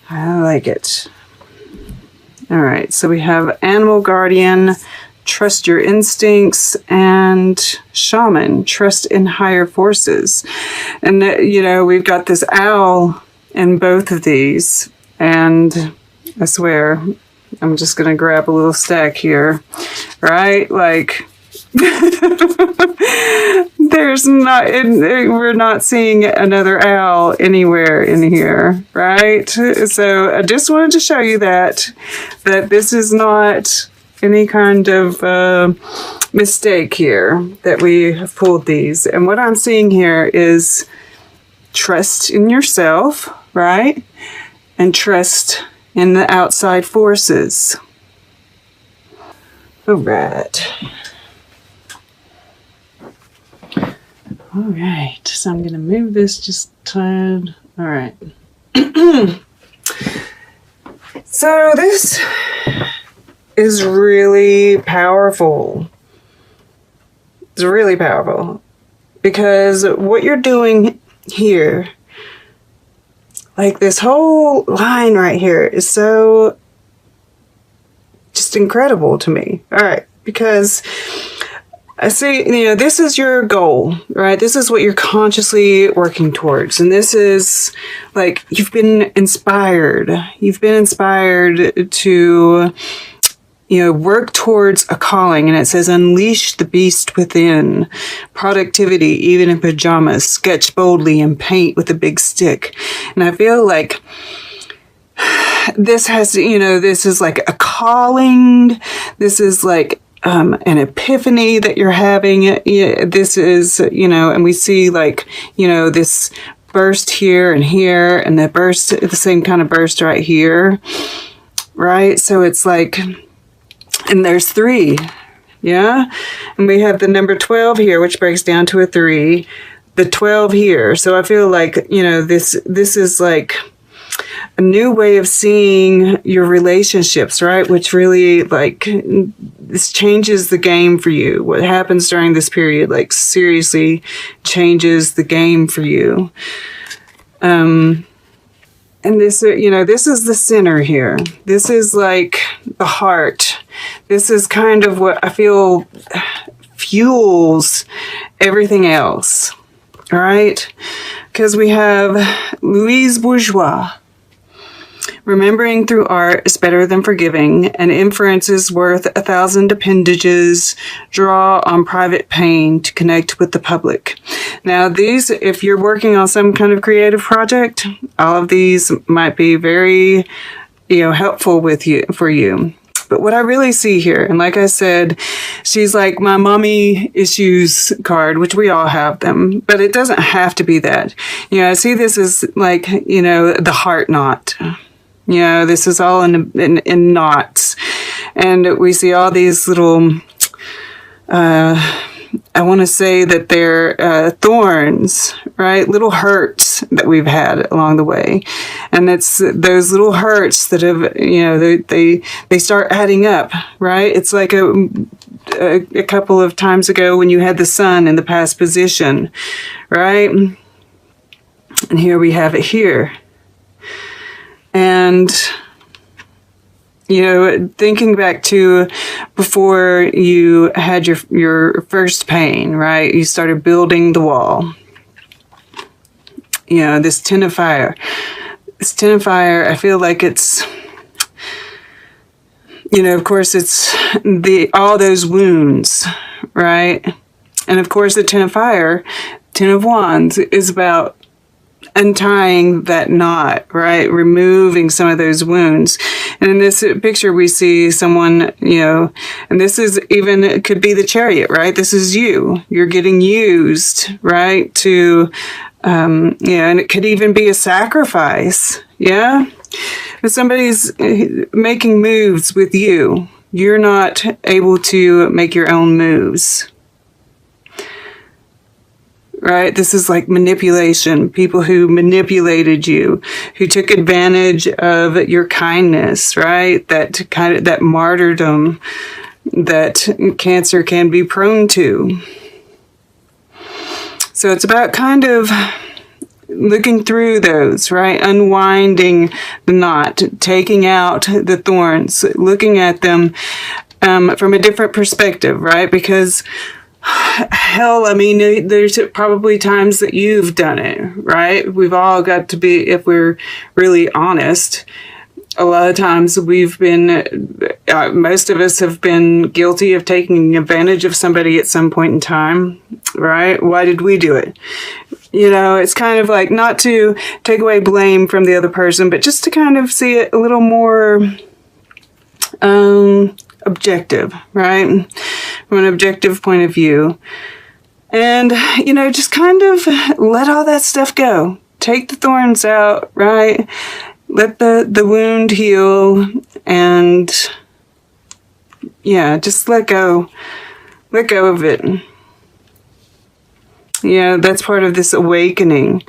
I like it. All right, so we have Animal Guardian, Trust Your Instincts, and Shaman, Trust in Higher Forces. And, we've got this owl in both of these. And I swear, I'm just going to grab a little stack here, right? Like, we're not seeing another owl anywhere in here, right? So I just wanted to show you that this is not any kind of mistake here, that we have pulled these. And what I'm seeing here is trust in yourself, right? And trust in the outside forces. All right. All right, so I'm going to move this just a tad. All right. So this is really powerful. It's really powerful because what you're doing here, like this whole line right here, is so just incredible to me. All right, because I see, this is your goal, right? This is what you're consciously working towards. And this is like, you've been inspired. You've been inspired to, work towards a calling. And it says, unleash the beast within. Productivity, even in pajamas. Sketch boldly and paint with a big stick. And I feel like this has, this is like a calling. This is like an epiphany that you're having. This is, and we see like, this burst here, and the same kind of burst right here, right? So it's like, and there's 3, yeah? And we have the number 12 here, which breaks down to a 3, the 12 here. So I feel like, this is like a new way of seeing your relationships, right? Which really, like, this changes the game for you. What happens during this period, like, seriously changes the game for you. And this, this is the center here. This is like the heart. This is kind of what I feel fuels everything else. All right? Because we have Louise Bourgeois. Remembering through art is better than forgiving. An inference is worth 1,000 appendages. Draw on private pain to connect with the public. Now these, if you're working on some kind of creative project, all of these might be very, helpful for you. But what I really see here, and like I said, she's like my mommy issues card, which we all have them, but it doesn't have to be that. I see this as like, the heart knot. This is all in knots. And we see all these little, I want to say that they're thorns, right? Little hurts that we've had along the way. And it's those little hurts that have, they start adding up, right? It's like a couple of times ago when you had the sun in the past position, right? And here we have it here. And, thinking back to before you had your first pain, right? You started building the wall. This 10 of fire. This 10 of fire, I feel like it's, of course it's all those wounds, right? And of course the 10 of fire, 10 of wands is about untying that knot, right? Removing some of those wounds. And in this picture, we see someone, and this is even, it could be the Chariot, right? This is you. You're getting used, right? To, and it could even be a sacrifice. Yeah. If somebody's making moves with you, you're not able to make your own moves. Right? This is like manipulation. People who manipulated you, who took advantage of your kindness, right? That martyrdom that Cancer can be prone to. So it's about kind of looking through those, right? Unwinding the knot, taking out the thorns, looking at them from a different perspective, right? Because hell, I mean, there's probably times that you've done it, right? We've all got to be, if we're really honest, a lot of times we've been, most of us have been guilty of taking advantage of somebody at some point in time, right? Why did we do it? You know, it's kind of like not to take away blame from the other person, but just to kind of see it a little more objective, right? From an objective point of view. And, you know, just kind of let all that stuff go. Take the thorns out, right? Let the wound heal, and yeah, just let go. Let go of it. Yeah, that's part of this awakening.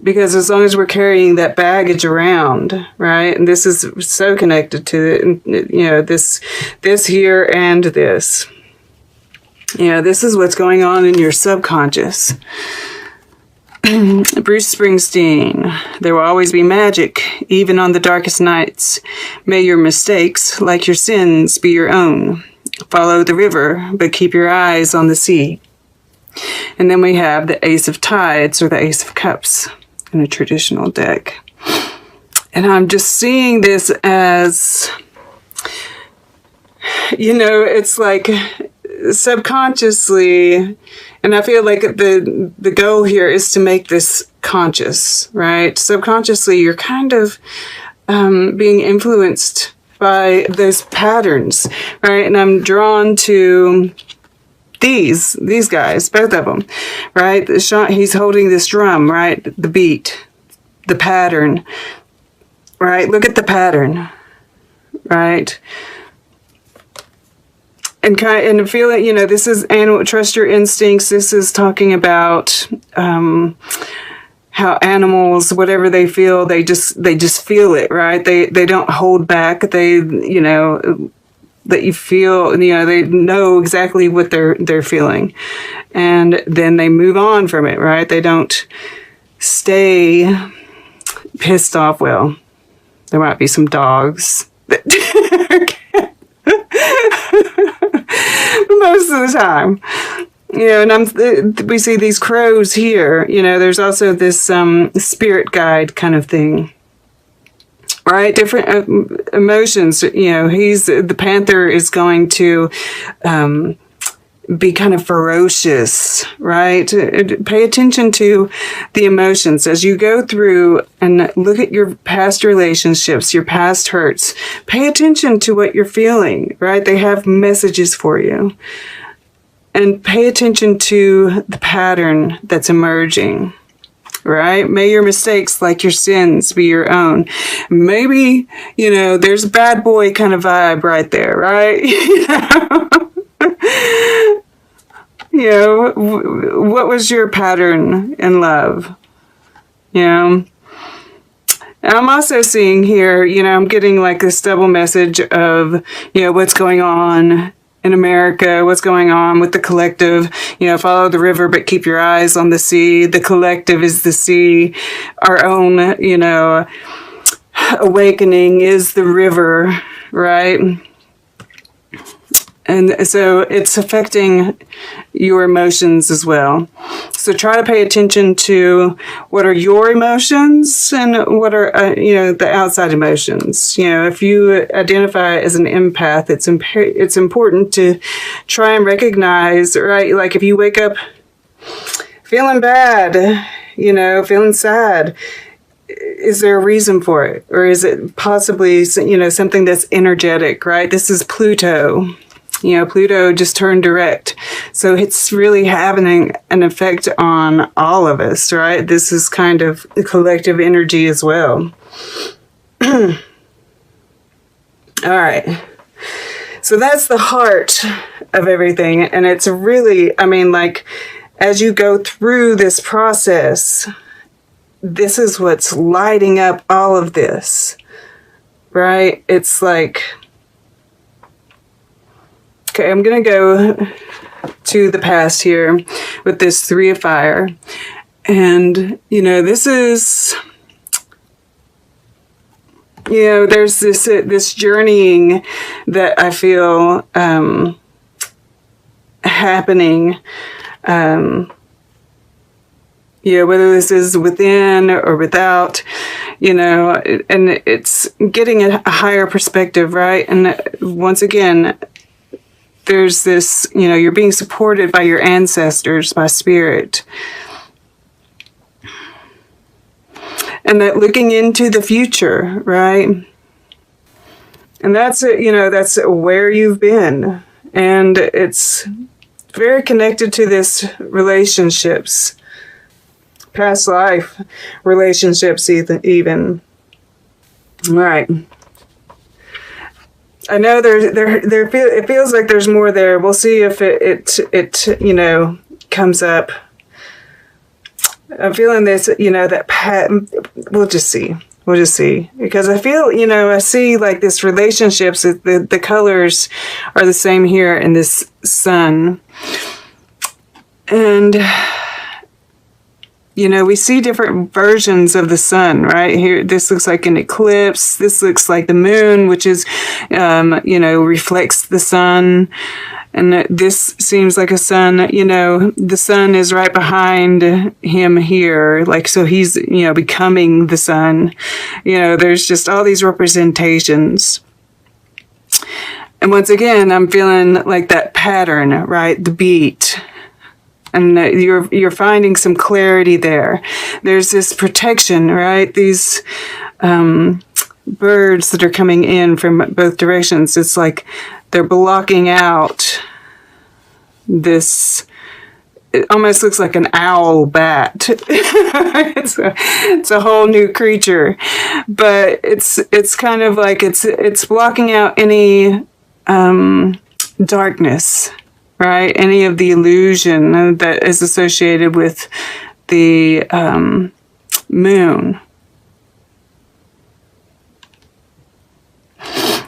Because as long as we're carrying that baggage around, right, and this is so connected to it, you know, this here and this. You know, this is what's going on in your subconscious. Bruce Springsteen, there will always be magic, even on the darkest nights. May your mistakes, like your sins, be your own. Follow the river, but keep your eyes on the sea. And then we have the Ace of Tides, or the Ace of Cups, in a traditional deck. And I'm just seeing this as, you know, it's like subconsciously, and I feel like the goal here is to make this conscious, right? Subconsciously, you're kind of being influenced by those patterns, right? And I'm drawn to these guys, both of them, right? He's holding this drum, right? The beat, the pattern, right? Look at the pattern, right? And feel it, you know, this is animal, trust your instincts. This is talking about how animals, whatever they feel, they just feel it, right? They don't hold back. They, you know, that you feel, you know, they know exactly what they're feeling, and then they move on from it, right? They don't stay pissed off. Well, there might be some dogs that most of the time, you know, and we see these crows here, you know, there's also this spirit guide kind of thing, right? Different emotions, you know, the panther is going to be kind of ferocious, right? Pay attention to the emotions as you go through and look at your past relationships, your past hurts. Pay attention to what you're feeling, right? They have messages for you. And pay attention to the pattern that's emerging, right? May your mistakes, like your sins, be your own. Maybe, you know, there's a bad boy kind of vibe right there, right? You know, what was your pattern in love? You know, and I'm also seeing here, you know, I'm getting like this double message of, you know, what's going on in America, what's going on with the collective, you know, follow the river, but keep your eyes on the sea. The collective is the sea. Our own, you know, awakening is the river, right? And so it's affecting your emotions as well. So try to pay attention to what are your emotions and what are, you know, the outside emotions. You know, if you identify as an empath, it's important to try and recognize, right? Like if you wake up feeling bad, you know, feeling sad, is there a reason for it? Or is it possibly, you know, something that's energetic, right? This is Pluto. You know, Pluto just turned direct. So it's really having an effect on all of us, right? This is kind of collective energy as well. All right. So that's the heart of everything. And it's really, I mean, like, as you go through this process, this is what's lighting up all of this, right? It's like, okay, I'm going to go to the past here with this Three of Fire. And, this is, there's this journeying that I feel happening. Whether this is within or without, and it's getting a higher perspective, right? And once again, there's this, you're being supported by your ancestors, by spirit. And that looking into the future, right? And that's that's where you've been. And it's very connected to this relationships, past life relationships even. Right. I know it feels like there's more there. We'll see if it comes up. I'm feeling this, that pattern. We'll just see. Because I feel, I see like this relationships, the colors are the same here in this sun. And, we see different versions of the sun, right? Here, this looks like an eclipse. This looks like the moon, which is, reflects the sun. And this seems like a sun, the sun is right behind him here. Like, so he's, becoming the sun. There's just all these representations. And once again, I'm feeling like that pattern, right? The beat. And you're finding some clarity there. There's this protection, right? These birds that are coming in from both directions. It's like they're blocking out this. It almost looks like an owl bat. it's a whole new creature, but it's kind of like it's blocking out any darkness. Right? Any of the illusion that is associated with the moon.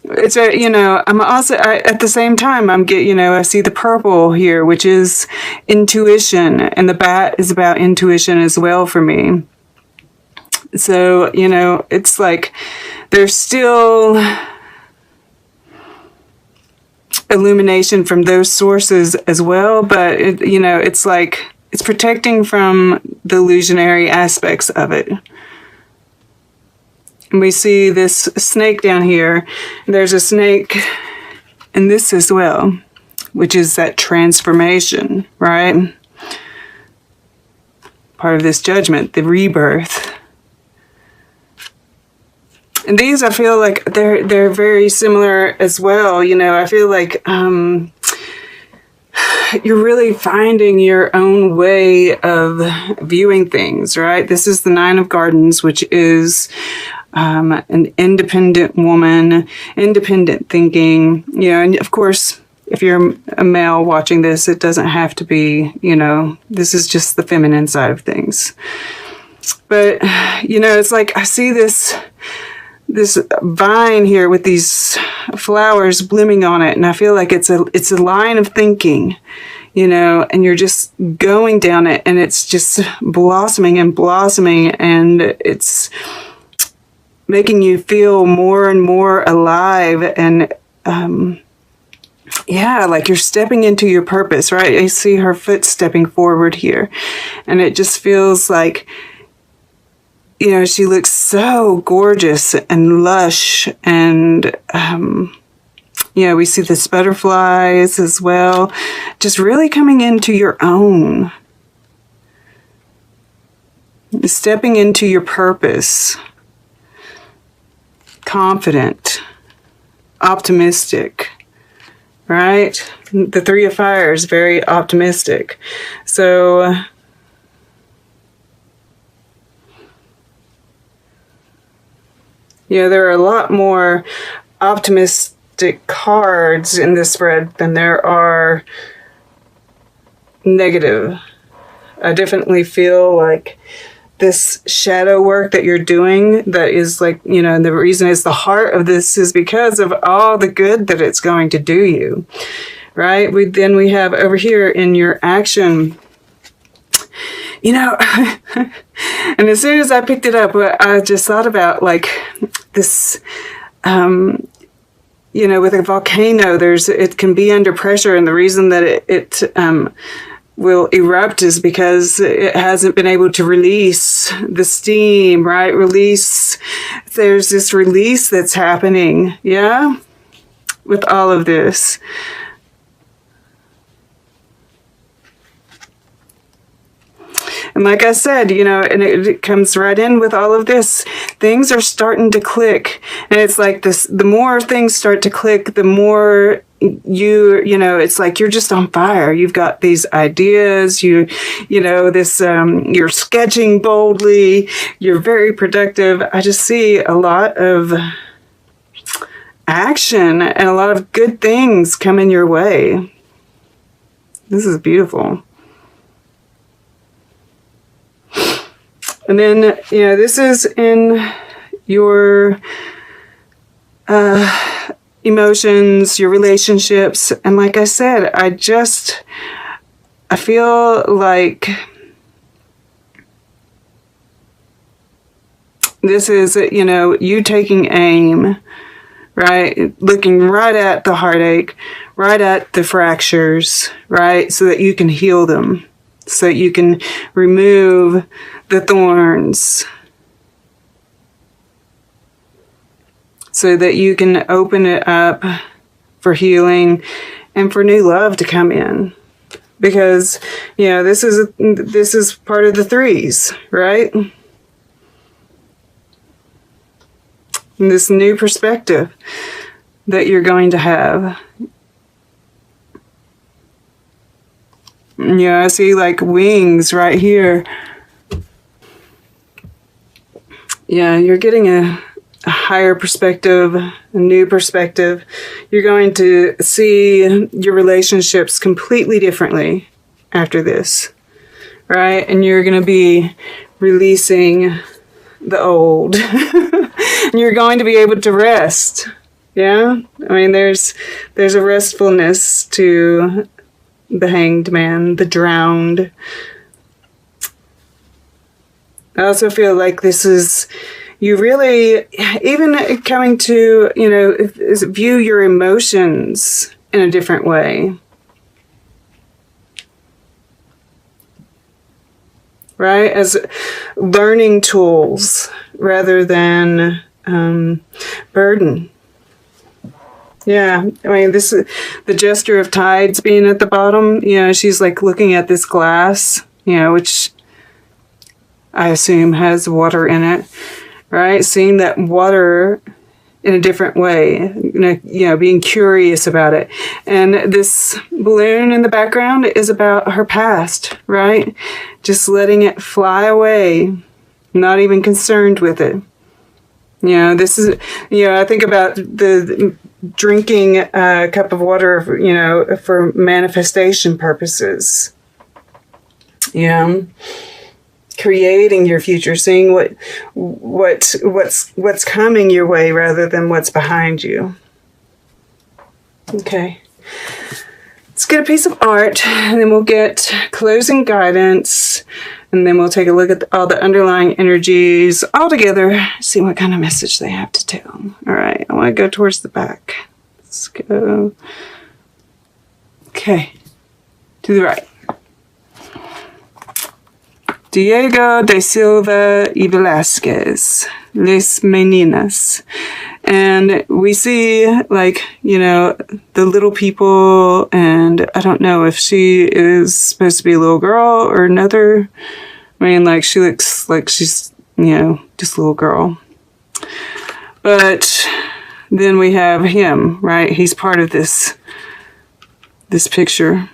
It's I'm also, at the same time, I see the purple here, which is intuition, and the bat is about intuition as well for me. So, it's like there's still illumination from those sources as well, but it's like it's protecting from the illusionary aspects of it. And we see this snake down here. There's a snake in this as well, which is that transformation, right? Part of this judgment, the rebirth. And these, I feel like they're very similar as well. I feel like you're really finding your own way of viewing things, right? This is the Nine of Gardens, which is an independent woman, independent thinking. And of course, if you're a male watching this, it doesn't have to be, this is just the feminine side of things. But, it's like I see this vine here with these flowers blooming on it, and I feel like it's a line of thinking, and you're just going down it, and it's just blossoming, and it's making you feel more and more alive, and like you're stepping into your purpose, right? I see her foot stepping forward here, and it just feels like she looks so gorgeous and lush, and, we see this butterflies as well, just really coming into your own, stepping into your purpose, confident, optimistic, right? The Three of Fire is very optimistic. So, there are a lot more optimistic cards in this spread than there are negative. I definitely feel like this shadow work that you're doing, that is like, and the reason is the heart of this is because of all the good that it's going to do you, right? Then we have over here in your action, you know, and as soon as I picked it up, I just thought about like this, you know, with a volcano, it can be under pressure, and the reason that it will erupt is because it hasn't been able to release the steam, right? There's this release that's happening, yeah, with all of this. And like I said, you know, and it comes right in with all of this. Things are starting to click. And it's like this, the more things start to click, the more you know, it's like you're just on fire. You've got these ideas, you know, this, you're sketching boldly, you're very productive. I just see a lot of action and a lot of good things coming your way. This is beautiful. And then, you know, this is in your emotions, your relationships. And like I said, I feel like this is, you know, you taking aim, right? Looking right at the heartache, right at the fractures, right? So that you can heal them, so that you can remove the thorns, so that you can open it up for healing and for new love to come in. Because, you know, this is part of the threes, right? And this new perspective that you're going to have. Yeah, I see like wings right here. Yeah, you're getting a higher perspective, a new perspective. You're going to see your relationships completely differently after this, right? And you're going to be releasing the old. And you're going to be able to rest. Yeah? I mean, there's a restfulness to the hanged man, the drowned. I also feel like this is, you really, even coming to, you know, view your emotions in a different way. Right? As learning tools rather than burden. Yeah, I mean, this is the gesture of tides being at the bottom. You know, she's like looking at this glass, you know, which I assume has water in it, right? Seeing that water in a different way, you know, being curious about it. And this balloon in the background is about her past, right? Just letting it fly away, not even concerned with it. You know, this is, you know, I think about the drinking a cup of water, you know, for manifestation purposes. You know, creating your future, seeing what's coming your way rather than what's behind you. Okay. Let's get a piece of art, and then we'll get closing guidance, and then we'll take a look at all the underlying energies all together, see what kind of message they have to tell. All right, I want to go towards the back. Let's go. Okay, to the right. Diego de Silva y Velasquez, Les Meninas. And we see, like, you know, the little people, and I don't know if she is supposed to be a little girl or another. I mean, like, she looks like she's, you know, just a little girl. But then we have him, right? He's part of this picture.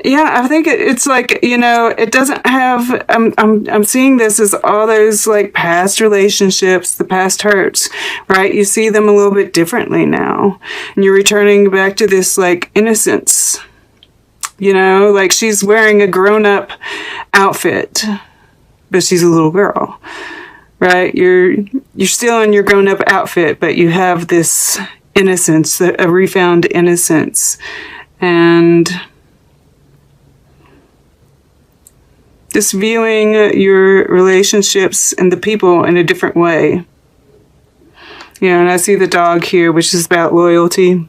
Yeah, I think it's like, you know, it doesn't have, I'm seeing this as all those like past relationships, the past hurts, right? You see them a little bit differently now. And you're returning back to this like innocence, you know, like she's wearing a grown up outfit, but she's a little girl, right? You're you're still in your grown-up outfit, but you have this innocence, a refound innocence, and just viewing your relationships and the people in a different way. Yeah, and I see the dog here, which is about loyalty.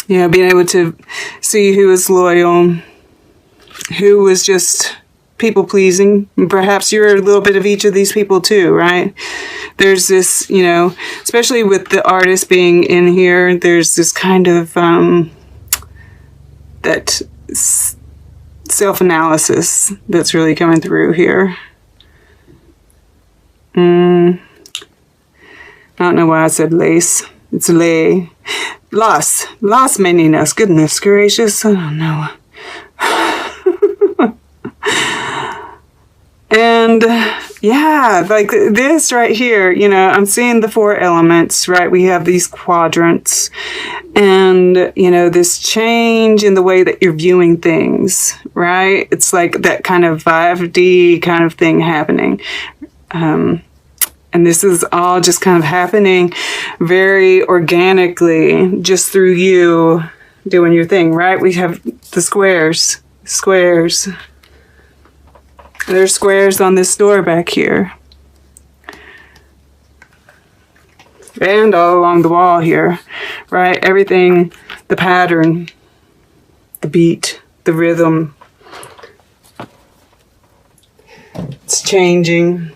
Yeah, being able to see who is loyal, who was just people-pleasing. Perhaps you're a little bit of each of these people too, right? There's this, you know, especially with the artist being in here, there's this kind of that self-analysis that's really coming through here. I don't know why I said lace. It's lay. Las meninas. Goodness gracious. I don't know. And yeah, like this right here, you know, I'm seeing the 4 elements, right? We have these quadrants and, you know, this change in the way that you're viewing things, right? It's like that kind of 5D kind of thing happening. And this is all just kind of happening very organically, just through you doing your thing, right? We have the squares. There's squares on this door back here. And all along the wall here, right? Everything, the pattern, the beat, the rhythm. It's changing.